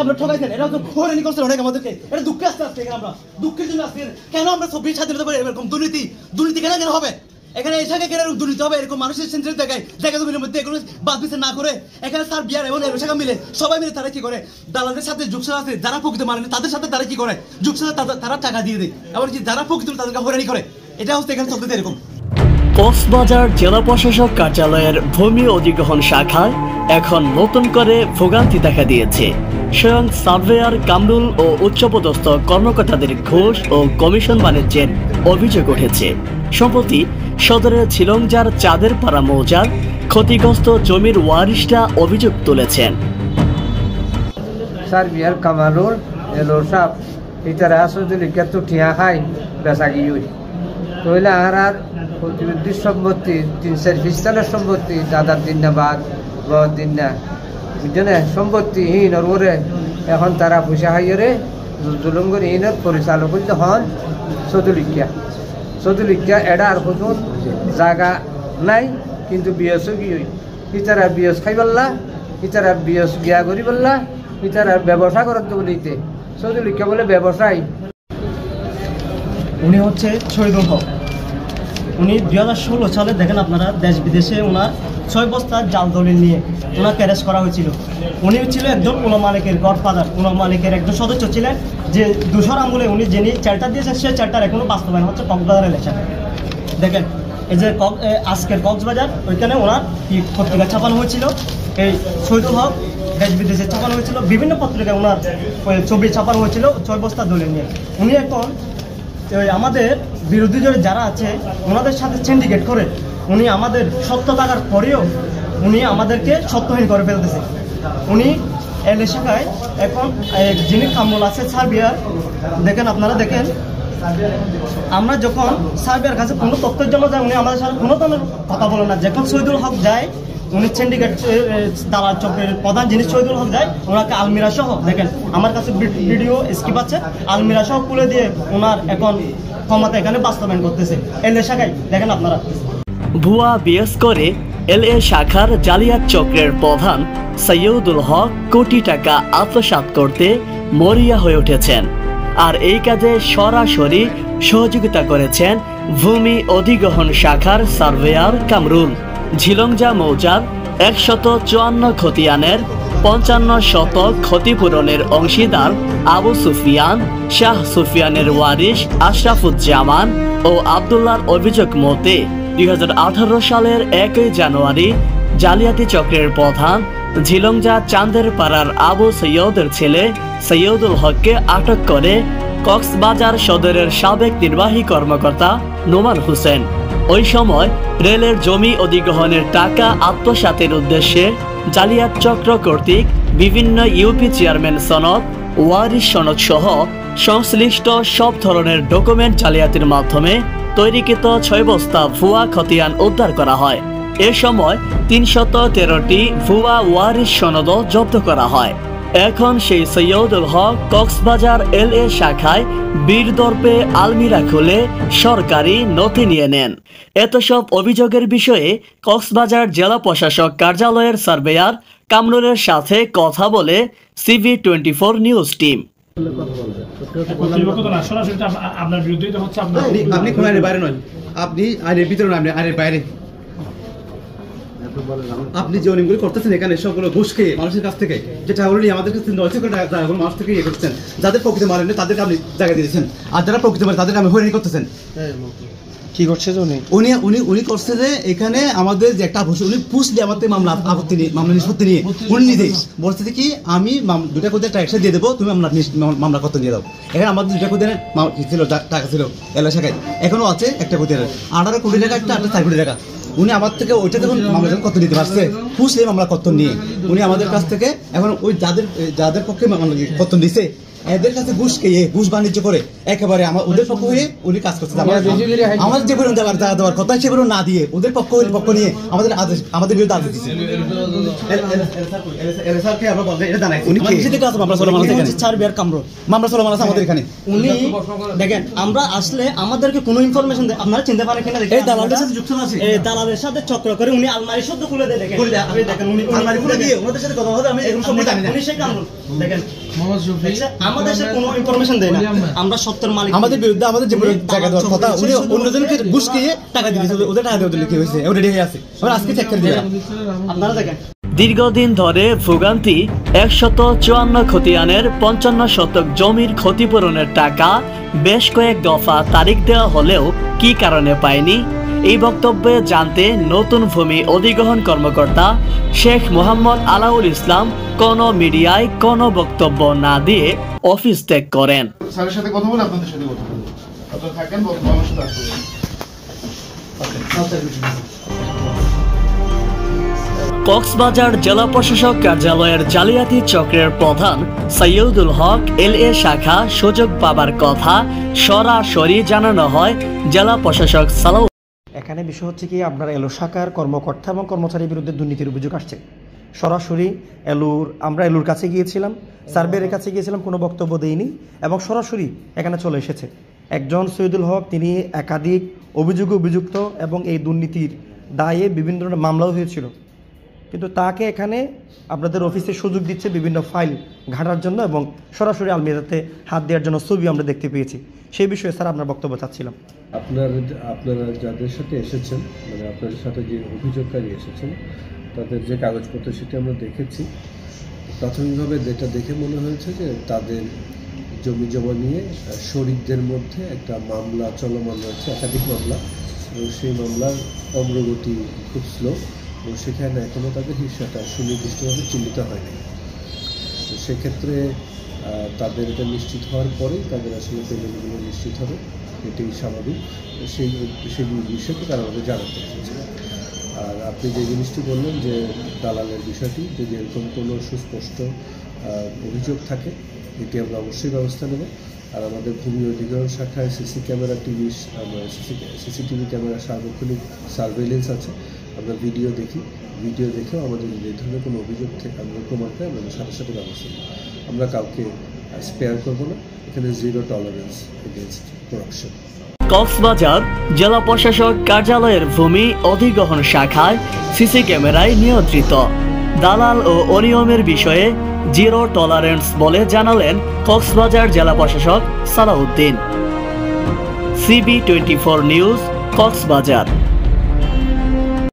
আমরা ঠকাইছেন, এটা তো হয়রানি করছেন অনেক আমাদেরকে। এটা দুঃখে আসতে আসছে এখানে আমরা, দুঃখের জন্য আসছে। কেন আমরা 24 স্বাধীনতা পরে এরকম দুর্নীতি কেন হবে? এখানে এসে কেন দুর্নীতি হবে? এরকম মানুষের সেন্টারের জায়গা জমির মধ্যে এগুলো বাদ বিচার না করে এখানে স্যার বিয়ার এবং এরশাকা মিলে সবাই মিলে তারা কি করে? দালালদের সাথে যুগসাথ আছে, যারা প্রকৃত মানেনি তাদের সাথে তারা কি করে? যুগসাথ তারা টাকা দিয়ে দেয়, আবার কি যারা প্রকৃত তাদেরকে হয়রানি করে। এটা হচ্ছে এখানে চলতে এরকম। কক্সবাজার জেলা প্রশাসক কার্যালয়ের ভূমি অধিগ্রহণ শাখায় এখন নতুন করে ভোগান্তি দেখা দিয়েছে। স্বয়ং সার্ভেয়ার কামরুল ও উচ্চপদস্থ কর্মকর্তাদের ঘুষ ও কমিশন বাণিজ্যের অভিযোগ উঠেছে। সম্প্রতি সদরের ঝিলংজার চাঁদের পাড়া মৌজার ক্ষতিগ্রস্ত জমির ওয়ারিশরা অভিযোগ তুলেছেন। সার্ভেয়ার কামারুল এলোর সাপ ইতারা আসলে লিখে ঠিয়া খাই বেচা গিয়ে তৈলে আর প্রতিবন্ধী সম্পত্তি 3-4 ফিস্তানের সম্পত্তি দাদার দিন না বাদ দিন না বুঝছেন সম্পত্তিহীন ওরে এখন তারা পয়সা হাইরে জুলুঙ্গর ইনের পরিচালক হন চৌধুলিকা এটা আর কোনো জায়গা নাই, কিন্তু বিএসও গিয়ে ইতারা বিএস খাই পারলা, ইতারা বিএস গিয়া করি পারলা, ইতারা ব্যবসা করতে বলিতে চৌধুলিকা বলে ব্যবসায়ী। উনি হচ্ছে শহীদুল হক। উনি 2016 সালে দেখেন আপনারা দেশ বিদেশে ওনার 6 বস্তা জাল দলিল নিয়ে ওনাকে অ্যারেস্ট করা হয়েছিল। উনি ছিল একজন উলমা মালিকের গডফাদার, উলমা মালিকের একজন সদস্য ছিলেন, যে দূষর আমলে উনি যিনি চার্টার দিয়েছেন সেই চার্টার এখনো বাস্তবায়ন হচ্ছে কক্সবাজার ইলেকশন। দেখেন এই যে আজকের কক্সবাজার ওইখানে ওনার পত্রিকা ছাপানো হয়েছিল, এই শহীদুল হক দেশ বিদেশে ছাপানো হয়েছিল, বিভিন্ন পত্রিকায় ওনার ছবি ছাপানো হয়েছিল 6 বস্তা দলিল নিয়ে। উনি এখন আমাদের বিরোধী দলে যারা আছে ওনাদের সাথে সিন্ডিকেট করে উনি আমাদের সত্য থাকার পরেও উনি আমাদেরকে সত্যহীন করে ফেলতেছে। উনি এলএ শাখায় এখন যিনি কামরুল আছে সার্বিয়ার, দেখেন আপনারা দেখেন, আমরা যখন সার্বিয়ার কাছে কোনো তথ্যের জন্য যাই উনি আমাদের সাথে কোনো ধরনের কথা বলে না। যখন শহীদুল হক যায়, উনি সিন্ডিকেট দালাল চক্রের প্রধান যিনি শহীদুল হক যায়, ওনাকে আলমিরা সহ দেখেন আমার কাছে ভিডিও স্কিপ আছে, আলমিরা সহ খুলে দিয়ে ওনার এখন ক্ষমতা এখানে বাস্তবায়ন করতেছে এলএ শাখায়। দেখেন আপনারা ভুয়া বিএস করে এলএ শাখার জালিয়াত চক্রের প্রধান সৈয়দুল হক কোটি টাকা আত্মসাৎ করতে মরিয়া হয়ে উঠেছেন। আর এই কাজে সরাসরি সহযোগিতা করেছেন ভূমি অধিগ্রহণ শাখার সার্ভেয়ার কামরুল। ঝিলংজা মৌজার 154 খতিয়ানের 55 শতক ক্ষতিপূরণের অংশীদার আবু সুফিয়ান, শাহ সুফিয়ানের ওয়ারিশ আশরাফুজ্জামান ও আবদুল্লাহর অভিযোগ মতে 2018 সালের 1 জানুয়ারি জালিয়াতি চক্রের প্রধান ঝিলংজা চাঁদের পাড়ার আবু সৈয়দের ছেলে সৈয়দুল হককে আটক করে কক্সবাজার সদরের সাবেক নির্বাহী কর্মকর্তা নোমান হোসেন। ওই সময় রেলের জমি অধিগ্রহণের টাকা আত্মসাতের উদ্দেশ্যে জালিয়াত চক্র কর্তৃক বিভিন্ন ইউপি চেয়ারম্যান সনদ, ওয়ারিশ সনদ সহ সংশ্লিষ্ট সব ধরনের ডকুমেন্ট জালিয়াতির মাধ্যমে তৈরিকৃত 6 বস্তা ভুয়া খতিয়ান উদ্ধার করা হয়। এ সময় 313টি ভুয়া ওয়ারিশ সনদও জব্দ করা হয়। এখন সেই সৈয়দুল হক কক্সবাজার এলএ শাখায় বীরদর্পে আলমিরা খুলে সরকারি নথি নিয়ে নেন। এত সব অভিযোগের বিষয়ে কক্সবাজার জেলা প্রশাসক কার্যালয়ের সার্ভেয়ার কামরুলের সাথে কথা বলে CV24 নিউজ টিম। আপনি কোন আইনের বাইরে নয়, আপনি আইনের ভিতরে নয়, আপনি আইনের বাইরে। আপনি যে অনিয়মগুলো করতেছেন এখানে সবগুলো ঘুষ খেয়ে মানুষের কাছ থেকে, যেটা অলরেডি আমাদের কাছে 900 কোটি টাকা মানুষ থেকে ইয়ে করছেন, যাদের প্রকৃত মানেন তাদেরকে আপনি জায়গা দিয়েছেন, আর যারা প্রকৃত মানে তাদেরকে আপনি হয়রানি করতেছেন। কি করছে উনি করছে যে এখানে আমাদের যে একটা উনি পুষলে আমাদের মামলা আপত্তি নিয়ে মামলা নিষ্পত্তি নিয়ে উনি নিজেই বলছে কি আমি 2টা কোটি টাকা একসাথে দিয়ে দেবো, তুমি মামলা কত দিয়ে দাও। এখানে আমাদের 2টা কোটি ছিল টাকা ছিল এলাকা শাখায়, এখনো আছে 1টা কোটি টাকা, 18 কোটি টাকা একটা 4 কোটি টাকা। উনি আমার থেকে ওইটা দেখুন মামলা কত নিতে পারছে, পুষলে মামলা কত নিয়ে উনি আমাদের কাছ থেকে এখন ওই যাদের পক্ষে মামলা কত দিছে এদের কাছে ঘুষ খেয়ে ঘুষ বাণিজ্য করে একেবারে ওদের পক্ষ হয়ে উনি কাজ করছে। আমাদের যে পরিমাণ দেওয়ার কথা সে পরিমাণ না দিয়ে ওদের পক্ষ নিয়ে আমাদের বিরুদ্ধে আদেশ দিচ্ছে। মামলা চলমান আছে আমাদের এখানে। উনি দেখেন আমরা আসলে আমাদেরকে কোনো ইনফরমেশন দেয়, আপনারা চিনতে পারেন কিনা দেখেন, এই দালালের সাথে চক্র করে উনি আলমারি সদ্য খুলে দেয়। দেখেন উনি আলমারি খুলে দিয়ে ওনাদের সাথে কথা বলে, আমি এরকম সব জানি না। উনি সেই কামরুল দেখেন আমাদের সাথে কোনো ইনফরমেশন দেয় না, আমরা সত্যের মালিক। আমাদের বিরুদ্ধে আমাদের যে টাকা দেওয়ার কথা উনি অন্যজনকে ঘুষ খেয়ে টাকা দিয়েছে, ওদের টাকা দেওয়া লিখে হয়েছে, ওটা রেডি হয়ে আছে। আমরা আজকে চেক করে দিলাম। আপনারা দেখেন দীর্ঘদিন ধরে ভোগান্তি 154 খতিয়ানের 55 শতক জমির ক্ষতিপূরণের টাকা বেশ কয়েক দফা তারিখ দেওয়া হলেও কি কারণে পায়নি, এই বক্তব্যে জানতে নতুন ভূমি অধিগ্রহণ কর্মকর্তা শেখ মোহাম্মদ আলাউল ইসলাম কোনো মিডিয়ায় কোনো বক্তব্য না দিয়ে অফিস ত্যাগ করেন। স্যারের সাথে কথা বলে আপনাদের সাথে কথা বলবো, আপনারা থাকেন, আমার সাথে আসবেন। কক্সবাজার জেলা প্রশাসক কার্যালয়ের জালিয়াতি চক্রের প্রধান সৈয়দুল হক LA শাখা সুযোগ পাবার কথা সরাসরি জানানো হয় জেলা প্রশাসক সালাউদ্দিন। এখানে বিষয় হচ্ছে কি, আপনার এলো শাখার কর্মকর্তা এবং কর্মচারীর বিরুদ্ধে দুর্নীতির অভিযোগ আসছে। সরাসরি আমরা এলুর কাছে গিয়েছিলাম, সার্ভের কাছে গিয়েছিলাম, কোনো বক্তব্য দেইনি এবং সরাসরি এখানে চলে এসেছে। একজন সৈয়দুল হক তিনি একাধিক অভিযোগে অভিযুক্ত এবং এই দুর্নীতির দায়ে বিভিন্ন ধরনের মামলাও হয়েছিল, কিন্তু তাকে এখানে আপনাদের অফিসে সুযোগ দিচ্ছে বিভিন্ন ফাইল ঘাটার জন্য এবং সরাসরি আলমিরাতে হাত দেওয়ার জন্য ছবি আমরা দেখতে পেয়েছি। সেই বিষয়ে স্যার আপনার বক্তব্য চাচ্ছিলাম। আপনারা যাদের সাথে এসেছেন, মানে আপনাদের সাথে যে অভিযোগকারী এসেছেন তাদের যে কাগজপত্র সেটি আমরা দেখেছি। প্রাথমিকভাবে যেটা দেখে মনে হয়েছে যে তাদের জমি জমা নিয়ে শরিকদের মধ্যে একটা মামলা চলমান রয়েছে, একাধিক মামলা, এবং সেই মামলার অগ্রগতি খুব স্লো এবং সেখানে এখনও তাদের হিসাবটা সুনির্দিষ্টভাবে চিহ্নিত হয়নি। তো সেক্ষেত্রে তাদের এটা নিশ্চিত হওয়ার পরেই তাদের আসলে পেমেন্টগুলো নিশ্চিত হবে, এটাই স্বাভাবিক। সেই বিষয়টি তারা আমাদের জানাতে এসেছে। আর আপনি যে জিনিসটি বললেন যে দালালের বিষয়টি, যদি এরকম কোনো সুস্পষ্ট অভিযোগ থাকে এটি আমরা অবশ্যই ব্যবস্থা নেব। আর আমাদের ভূমি অধিগ্রহণ শাখায় সিসিটিভি ক্যামেরা সার্বক্ষণিক সার্ভেলেন্স আছে, আমরা ভিডিও দেখেও আমাদের যদি এই ধরনের কোনো অভিযোগ থেকে আমরা প্রমাণ পাই আমরা সাথে সাথে ব্যবস্থা নেব। আমরা কাউকে স্পেয়ার করব না, এখানে zero tolerance against corruption. Cox's Bazar জেলা প্রশাসক কার্যালয়ের ভূমি অধিগ্রহণ শাখায় সিসি ক্যামেরায় নিয়ন্ত্রিত দালাল ও অনিয়মের বিষয়ে জিরো টলারেন্স বলে জানালেন কক্সবাজার জেলা প্রশাসক সালাউদ্দিন। CB24 news, Cox's Bazar.